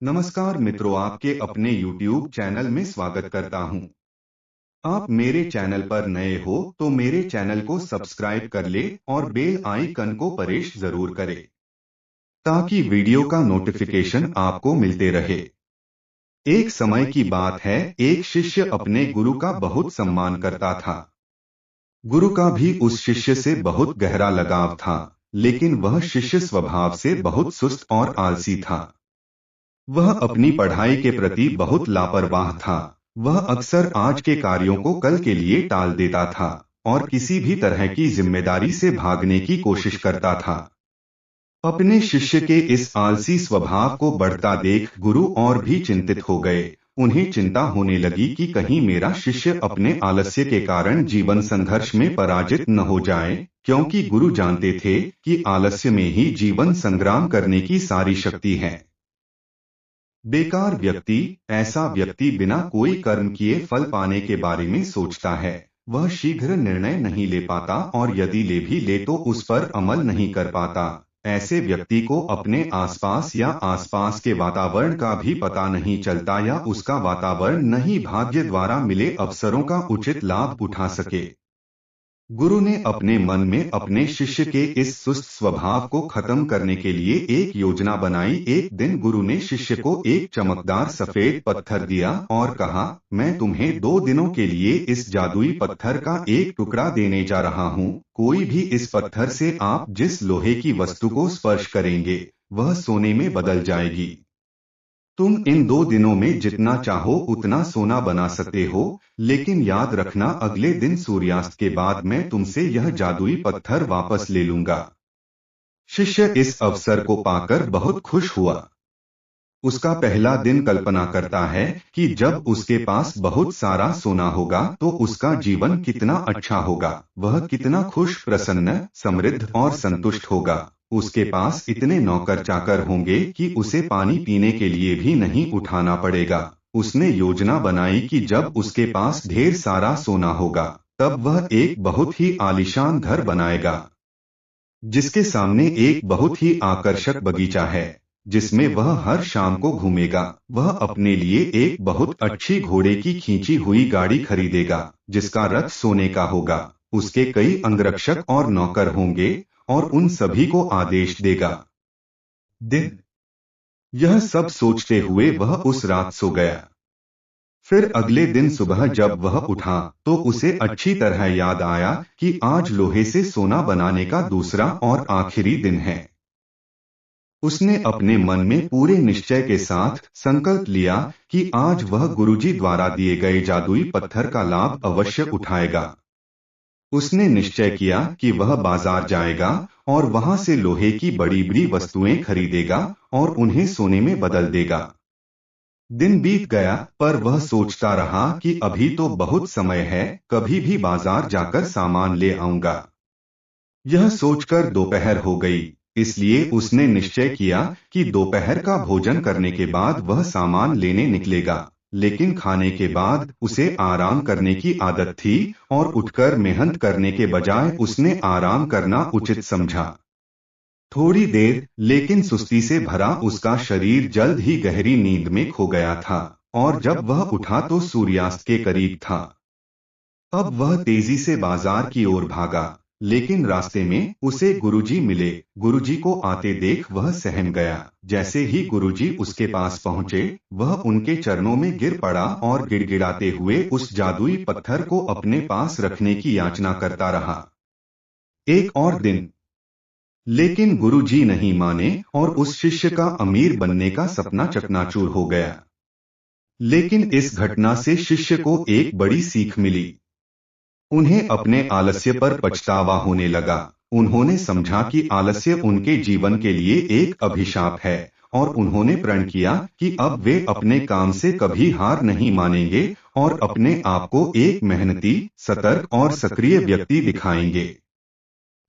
नमस्कार मित्रों, आपके अपने YouTube चैनल में स्वागत करता हूं। आप मेरे चैनल पर नए हो तो मेरे चैनल को सब्सक्राइब कर ले और बेल आइकन को प्रेस जरूर करें ताकि वीडियो का नोटिफिकेशन आपको मिलते रहे। एक समय की बात है, एक शिष्य अपने गुरु का बहुत सम्मान करता था। गुरु का भी उस शिष्य से बहुत गहरा लगाव था, लेकिन वह शिष्य स्वभाव से बहुत सुस्त और आलसी था। वह अपनी पढ़ाई के प्रति बहुत लापरवाह था। वह अक्सर आज के कार्यों को कल के लिए टाल देता था और किसी भी तरह की जिम्मेदारी से भागने की कोशिश करता था। अपने शिष्य के इस आलसी स्वभाव को बढ़ता देख गुरु और भी चिंतित हो गए। उन्हें चिंता होने लगी कि कहीं मेरा शिष्य अपने आलस्य के कारण जीवन संघर्ष में पराजित न हो जाए, क्योंकि गुरु जानते थे कि आलस्य में ही जीवन संग्राम करने की सारी शक्ति है। बेकार व्यक्ति ऐसा व्यक्ति बिना कोई कर्म किए फल पाने के बारे में सोचता है। वह शीघ्र निर्णय नहीं ले पाता और यदि ले भी ले तो उस पर अमल नहीं कर पाता। ऐसे व्यक्ति को अपने आसपास या आसपास के वातावरण का भी पता नहीं चलता या उसका वातावरण नहीं भाग्य द्वारा मिले अवसरों का उचित लाभ उठा सके। गुरु ने अपने मन में अपने शिष्य के इस सुस्त स्वभाव को खत्म करने के लिए एक योजना बनाई। एक दिन गुरु ने शिष्य को एक चमकदार सफेद पत्थर दिया और कहा, मैं तुम्हें 2 दिनों के लिए इस जादुई पत्थर का एक टुकड़ा देने जा रहा हूँ। कोई भी इस पत्थर से आप जिस लोहे की वस्तु को स्पर्श करेंगे वह सोने में बदल जाएगी। तुम इन 2 दिनों में जितना चाहो उतना सोना बना सकते हो, लेकिन याद रखना अगले दिन सूर्यास्त के बाद मैं तुमसे यह जादुई पत्थर वापस ले लूंगा। शिष्य इस अवसर को पाकर बहुत खुश हुआ। उसका पहला दिन कल्पना करता है कि जब उसके पास बहुत सारा सोना होगा तो उसका जीवन कितना अच्छा होगा। वह कितना खुश, प्रसन्न, समृद्ध और संतुष्ट होगा। उसके पास इतने नौकर चाकर होंगे कि उसे पानी पीने के लिए भी नहीं उठाना पड़ेगा। उसने योजना बनाई कि जब उसके पास ढेर सारा सोना होगा तब वह एक बहुत ही आलीशान घर बनाएगा, जिसके सामने एक बहुत ही आकर्षक बगीचा है, जिसमें वह हर शाम को घूमेगा। वह अपने लिए एक बहुत अच्छी घोड़े की खींची हुई गाड़ी खरीदेगा, जिसका रथ सोने का होगा। उसके कई अंगरक्षक और नौकर होंगे और उन सभी को आदेश देगा। दिन यह सब सोचते हुए वह उस रात सो गया। फिर अगले दिन सुबह जब वह उठा तो उसे अच्छी तरह याद आया कि आज लोहे से सोना बनाने का दूसरा और आखिरी दिन है। उसने अपने मन में पूरे निश्चय के साथ संकल्प लिया कि आज वह गुरुजी द्वारा दिए गए जादुई पत्थर का लाभ अवश्य उठाएगा। उसने निश्चय किया कि वह बाजार जाएगा और वहां से लोहे की बड़ी बड़ी वस्तुएं खरीदेगा और उन्हें सोने में बदल देगा। दिन बीत गया पर वह सोचता रहा कि अभी तो बहुत समय है, कभी भी बाजार जाकर सामान ले आऊंगा। यह सोचकर दोपहर हो गई, इसलिए उसने निश्चय किया कि दोपहर का भोजन करने के बाद वह सामान लेने निकलेगा। लेकिन खाने के बाद उसे आराम करने की आदत थी और उठकर मेहनत करने के बजाय उसने आराम करना उचित समझा। थोड़ी देर, लेकिन सुस्ती से भरा उसका शरीर जल्द ही गहरी नींद में खो गया था और जब वह उठा तो सूर्यास्त के करीब था। अब वह तेजी से बाजार की ओर भागा, लेकिन रास्ते में उसे गुरुजी मिले। गुरुजी को आते देख वह सहम गया। जैसे ही गुरुजी उसके पास पहुंचे, वह उनके चरणों में गिर पड़ा और गिड़गिड़ाते हुए उस जादुई पत्थर को अपने पास रखने की याचना करता रहा। एक और दिन, लेकिन गुरुजी नहीं माने और उस शिष्य का अमीर बनने का सपना चकनाचूर हो गया। लेकिन इस घटना से शिष्य को एक बड़ी सीख मिली। उन्हें अपने आलस्य पर पछतावा होने लगा। उन्होंने समझा कि आलस्य उनके जीवन के लिए एक अभिशाप है और उन्होंने प्रण किया कि अब वे अपने काम से कभी हार नहीं मानेंगे और अपने आप को एक मेहनती, सतर्क और सक्रिय व्यक्ति दिखाएंगे।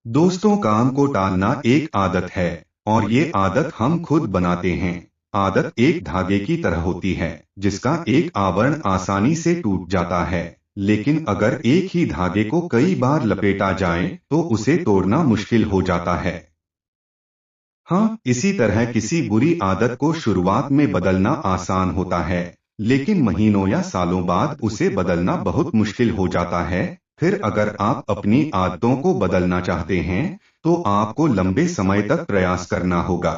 दोस्तों, काम को टालना एक आदत है और ये आदत हम खुद बनाते हैं। आदत एक धागे की तरह होती है जिसका एक आवरण आसानी से टूट जाता है, लेकिन अगर एक ही धागे को कई बार लपेटा जाए तो उसे तोड़ना मुश्किल हो जाता है। हाँ, इसी तरह किसी बुरी आदत को शुरुआत में बदलना आसान होता है, लेकिन महीनों या सालों बाद उसे बदलना बहुत मुश्किल हो जाता है। फिर अगर आप अपनी आदतों को बदलना चाहते हैं, तो आपको लंबे समय तक प्रयास करना होगा।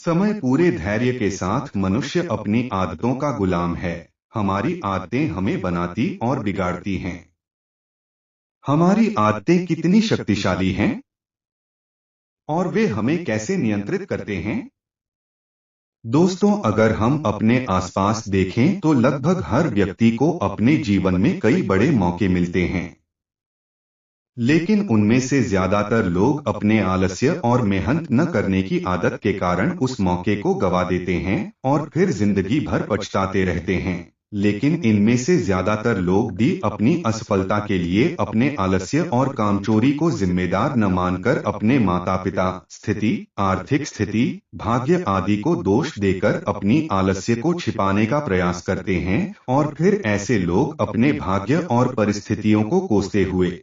समय पूरे धैर्य के साथ मनुष्य अपनी आदतों का गुलाम है। हमारी आदतें हमें बनाती और बिगाड़ती हैं। हमारी आदतें कितनी शक्तिशाली हैं और वे हमें कैसे नियंत्रित करते हैं? दोस्तों, अगर हम अपने आसपास देखें तो लगभग हर व्यक्ति को अपने जीवन में कई बड़े मौके मिलते हैं, लेकिन उनमें से ज्यादातर लोग अपने आलस्य और मेहनत न करने की आदत के कारण उस मौके को गवा देते हैं और फिर जिंदगी भर पछताते रहते हैं। लेकिन इनमें से ज्यादातर लोग भी अपनी असफलता के लिए अपने आलस्य और कामचोरी को जिम्मेदार न मानकर अपने माता पिता, स्थिति, आर्थिक स्थिति, भाग्य आदि को दोष देकर अपनी आलस्य को छिपाने का प्रयास करते हैं और फिर ऐसे लोग अपने भाग्य और परिस्थितियों को कोसते हुए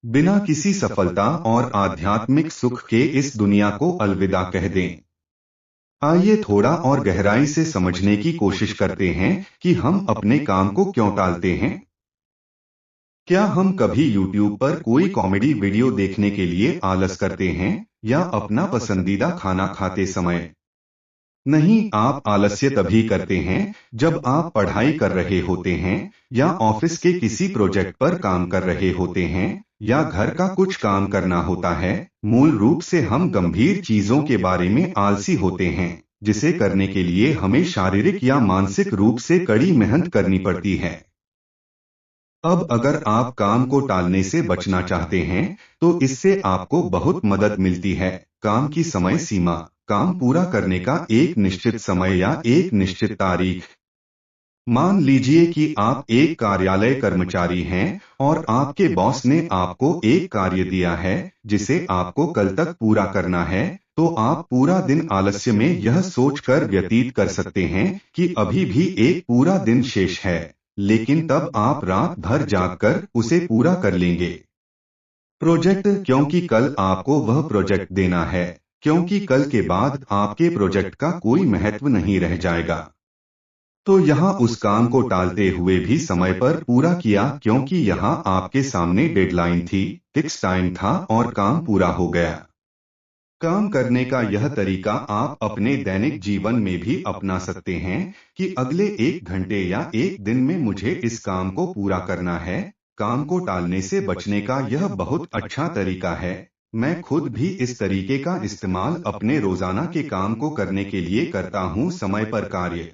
बिना किसी सफलता और आध्यात्मिक सुख के इस दुनिया को अलविदा कह दें। आइए थोड़ा और गहराई से समझने की कोशिश करते हैं कि हम अपने काम को क्यों टालते हैं। क्या हम कभी YouTube पर कोई कॉमेडी वीडियो देखने के लिए आलस करते हैं या अपना पसंदीदा खाना खाते समय? नहीं, आप आलस्य तभी करते हैं जब आप पढ़ाई कर रहे होते हैं या ऑफिस के किसी प्रोजेक्ट पर काम कर रहे होते हैं या घर का कुछ काम करना होता है। मूल रूप से हम गंभीर चीजों के बारे में आलसी होते हैं, जिसे करने के लिए हमें शारीरिक या मानसिक रूप से कड़ी मेहनत करनी पड़ती है। अब अगर आप काम को टालने से बचना चाहते हैं, तो इससे आपको बहुत मदद मिलती है। काम की समय सीमा, काम पूरा करने का एक निश्चित समय या एक निश्चित तारीख। मान लीजिए कि आप एक कार्यालय कर्मचारी हैं और आपके बॉस ने आपको एक कार्य दिया है जिसे आपको कल तक पूरा करना है, तो आप पूरा दिन आलस्य में यह सोचकर व्यतीत कर सकते हैं कि अभी भी एक पूरा दिन शेष है, लेकिन तब आप रात भर जागकर उसे पूरा कर लेंगे। प्रोजेक्ट, क्योंकि कल आपको वह प्रोजेक्ट देना है, क्योंकि कल के बाद आपके प्रोजेक्ट का कोई महत्व नहीं रह जाएगा। तो यहाँ उस काम को टालते हुए भी समय पर पूरा किया, क्योंकि यहाँ आपके सामने डेडलाइन थी, फिक्स टाइम था और काम पूरा हो गया। काम करने का यह तरीका आप अपने दैनिक जीवन में भी अपना सकते हैं कि अगले 1 घंटे या 1 दिन में मुझे इस काम को पूरा करना है। काम को टालने से बचने का यह बहुत अच्छा तरीका है। मैं खुद भी इस तरीके का इस्तेमाल अपने रोजाना के काम को करने के लिए करता हूँ। समय पर कार्य।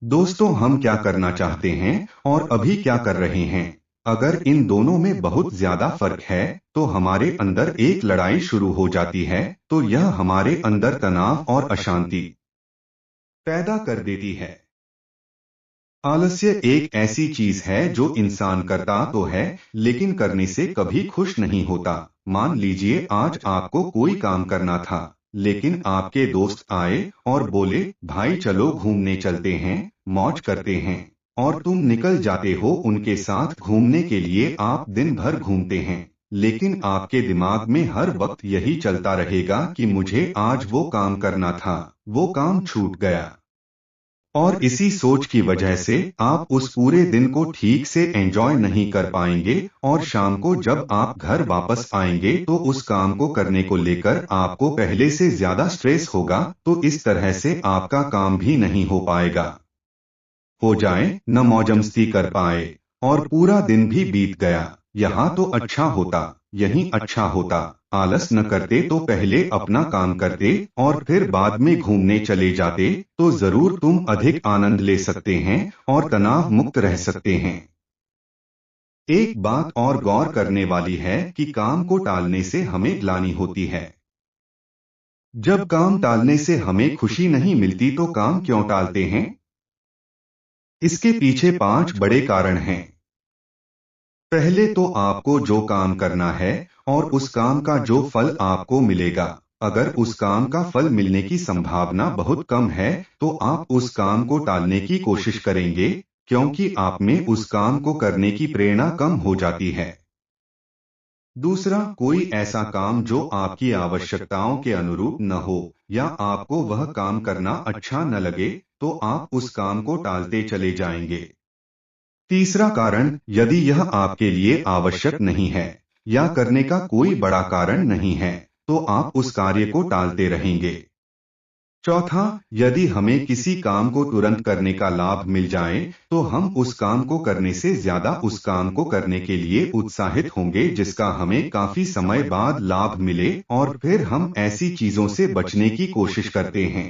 दोस्तों, हम क्या करना चाहते हैं और अभी क्या कर रहे हैं, अगर इन दोनों में बहुत ज्यादा फर्क है, तो हमारे अंदर एक लड़ाई शुरू हो जाती है। तो यह हमारे अंदर तनाव और अशांति पैदा कर देती है। आलस्य एक ऐसी चीज है जो इंसान करता तो है, लेकिन करने से कभी खुश नहीं होता। मान लीजिए आज आपको कोई काम करना था, लेकिन आपके दोस्त आए और बोले, भाई चलो घूमने चलते हैं, मौज करते हैं, और तुम निकल जाते हो उनके साथ घूमने के लिए। आप दिन भर घूमते हैं, लेकिन आपके दिमाग में हर वक्त यही चलता रहेगा कि मुझे आज वो काम करना था, वो काम छूट गया। और इसी सोच की वजह से आप उस पूरे दिन को ठीक से एंजॉय नहीं कर पाएंगे और शाम को जब आप घर वापस आएंगे तो उस काम को करने को लेकर आपको पहले से ज्यादा स्ट्रेस होगा। तो इस तरह से आपका काम भी नहीं हो पाएगा। हो जाए न मौजमस्ती कर पाए और पूरा दिन भी बीत गया। यहाँ तो अच्छा होता, यही अच्छा होता, आलस न करते तो पहले अपना काम करते और फिर बाद में घूमने चले जाते, तो जरूर तुम अधिक आनंद ले सकते हैं और तनाव मुक्त रह सकते हैं। एक बात और गौर करने वाली है कि काम को टालने से हमें ग्लानि होती है। जब काम टालने से हमें खुशी नहीं मिलती तो काम क्यों टालते हैं? इसके पीछे 5 बड़े कारण हैं। पहले तो आपको जो काम करना है और उस काम का जो फल आपको मिलेगा, अगर उस काम का फल मिलने की संभावना बहुत कम है, तो आप उस काम को टालने की कोशिश करेंगे, क्योंकि आप में उस काम को करने की प्रेरणा कम हो जाती है। दूसरा, कोई ऐसा काम जो आपकी आवश्यकताओं के अनुरूप न हो या आपको वह काम करना अच्छा न लगे, तो आप उस काम को टालते चले जाएंगे। तीसरा कारण, यदि यह आपके लिए आवश्यक नहीं है या करने का कोई बड़ा कारण नहीं है, तो आप उस कार्य को टालते रहेंगे। चौथा, यदि हमें किसी काम को तुरंत करने का लाभ मिल जाए, तो हम उस काम को करने से ज्यादा उस काम को करने के लिए उत्साहित होंगे जिसका हमें काफी समय बाद लाभ मिले, और फिर हम ऐसी चीजों से बचने की कोशिश करते हैं।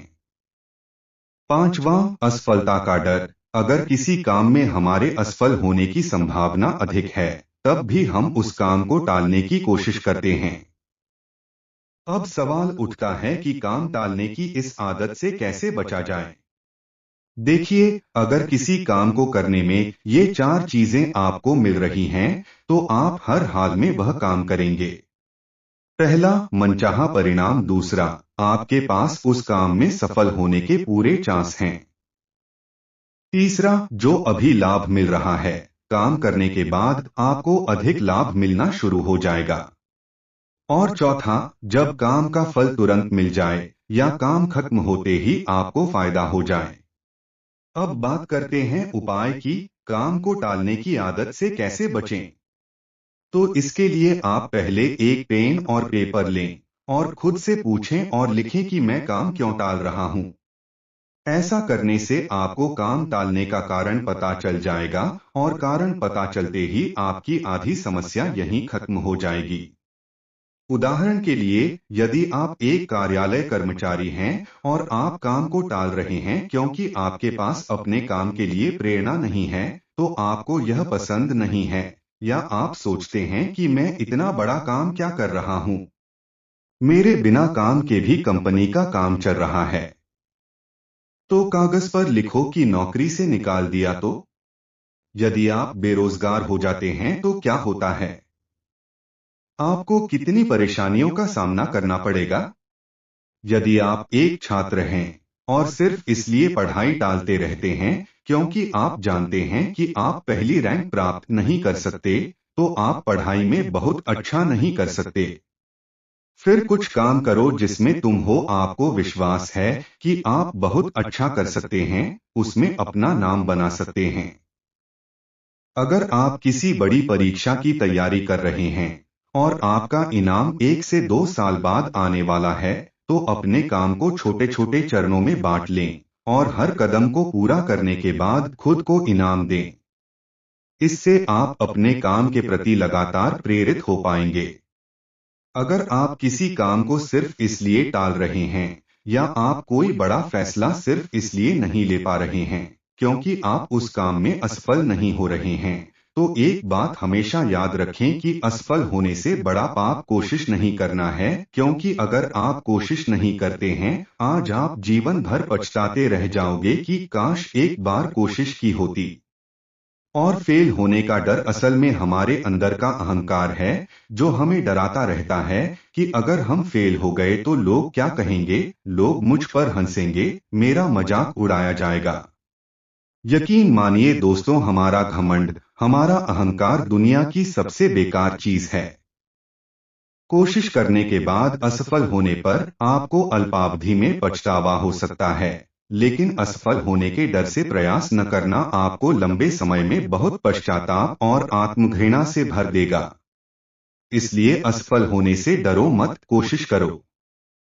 पांचवां, असफलता का डर। अगर किसी काम में हमारे असफल होने की संभावना अधिक है, तब भी हम उस काम को टालने की कोशिश करते हैं। अब सवाल उठता है कि काम टालने की इस आदत से कैसे बचा जाए। देखिए, अगर किसी काम को करने में ये 4 चीजें आपको मिल रही हैं, तो आप हर हाल में वह काम करेंगे। पहला, मनचाहा परिणाम। दूसरा, आपके पास उस काम में सफल होने के पूरे चांस हैं। तीसरा, जो अभी लाभ मिल रहा है, काम करने के बाद आपको अधिक लाभ मिलना शुरू हो जाएगा। और चौथा, जब काम का फल तुरंत मिल जाए या काम खत्म होते ही आपको फायदा हो जाए। अब बात करते हैं उपाय की, काम को टालने की आदत से कैसे बचें। तो इसके लिए आप पहले एक पेन और पेपर लें और खुद से पूछें और लिखें कि मैं काम क्यों टाल रहा हूं। ऐसा करने से आपको काम टालने का कारण पता चल जाएगा, और कारण पता चलते ही आपकी आधी समस्या यहीं खत्म हो जाएगी। उदाहरण के लिए, यदि आप एक कार्यालय कर्मचारी हैं और आप काम को टाल रहे हैं क्योंकि आपके पास अपने काम के लिए प्रेरणा नहीं है, तो आपको यह पसंद नहीं है, या आप सोचते हैं कि मैं इतना बड़ा काम क्या कर रहा हूं, मेरे बिना काम के भी कंपनी का काम चल रहा है, तो कागज पर लिखो कि नौकरी से निकाल दिया तो। यदि आप बेरोजगार हो जाते हैं तो क्या होता है? आपको कितनी परेशानियों का सामना करना पड़ेगा? यदि आप एक छात्र हैं और सिर्फ इसलिए पढ़ाई टालते रहते हैं क्योंकि आप जानते हैं कि आप पहली रैंक प्राप्त नहीं कर सकते, तो आप पढ़ाई में बहुत अच्छा नहीं कर सकते। फिर कुछ काम करो जिसमें तुम हो आपको विश्वास है कि आप बहुत अच्छा कर सकते हैं, उसमें अपना नाम बना सकते हैं। अगर आप किसी बड़ी परीक्षा की तैयारी कर रहे हैं और आपका इनाम 1 से 2 साल बाद आने वाला है, तो अपने काम को छोटे छोटे चरणों में बांट लें और हर कदम को पूरा करने के बाद खुद को इनाम दें। इससे आप अपने काम के प्रति लगातार प्रेरित हो पाएंगे। अगर आप किसी काम को सिर्फ इसलिए टाल रहे हैं या आप कोई बड़ा फैसला सिर्फ इसलिए नहीं ले पा रहे हैं क्योंकि आप उस काम में असफल नहीं हो रहे हैं, तो एक बात हमेशा याद रखें कि असफल होने से बड़ा पाप कोशिश नहीं करना है, क्योंकि अगर आप कोशिश नहीं करते हैं, आज आप जीवन भर पछताते रह जाओगे कि काश एक बार कोशिश की होती। और फेल होने का डर असल में हमारे अंदर का अहंकार है, जो हमें डराता रहता है कि अगर हम फेल हो गए तो लोग क्या कहेंगे, लोग मुझ पर हंसेंगे, मेरा मजाक उड़ाया जाएगा। यकीन मानिए दोस्तों, हमारा घमंड, हमारा अहंकार दुनिया की सबसे बेकार चीज है। कोशिश करने के बाद असफल होने पर आपको अल्पावधि में पछतावा हो सकता है, लेकिन असफल होने के डर से प्रयास न करना आपको लंबे समय में बहुत पश्चाताप और आत्मघृणा से भर देगा। इसलिए असफल होने से डरो मत, कोशिश करो।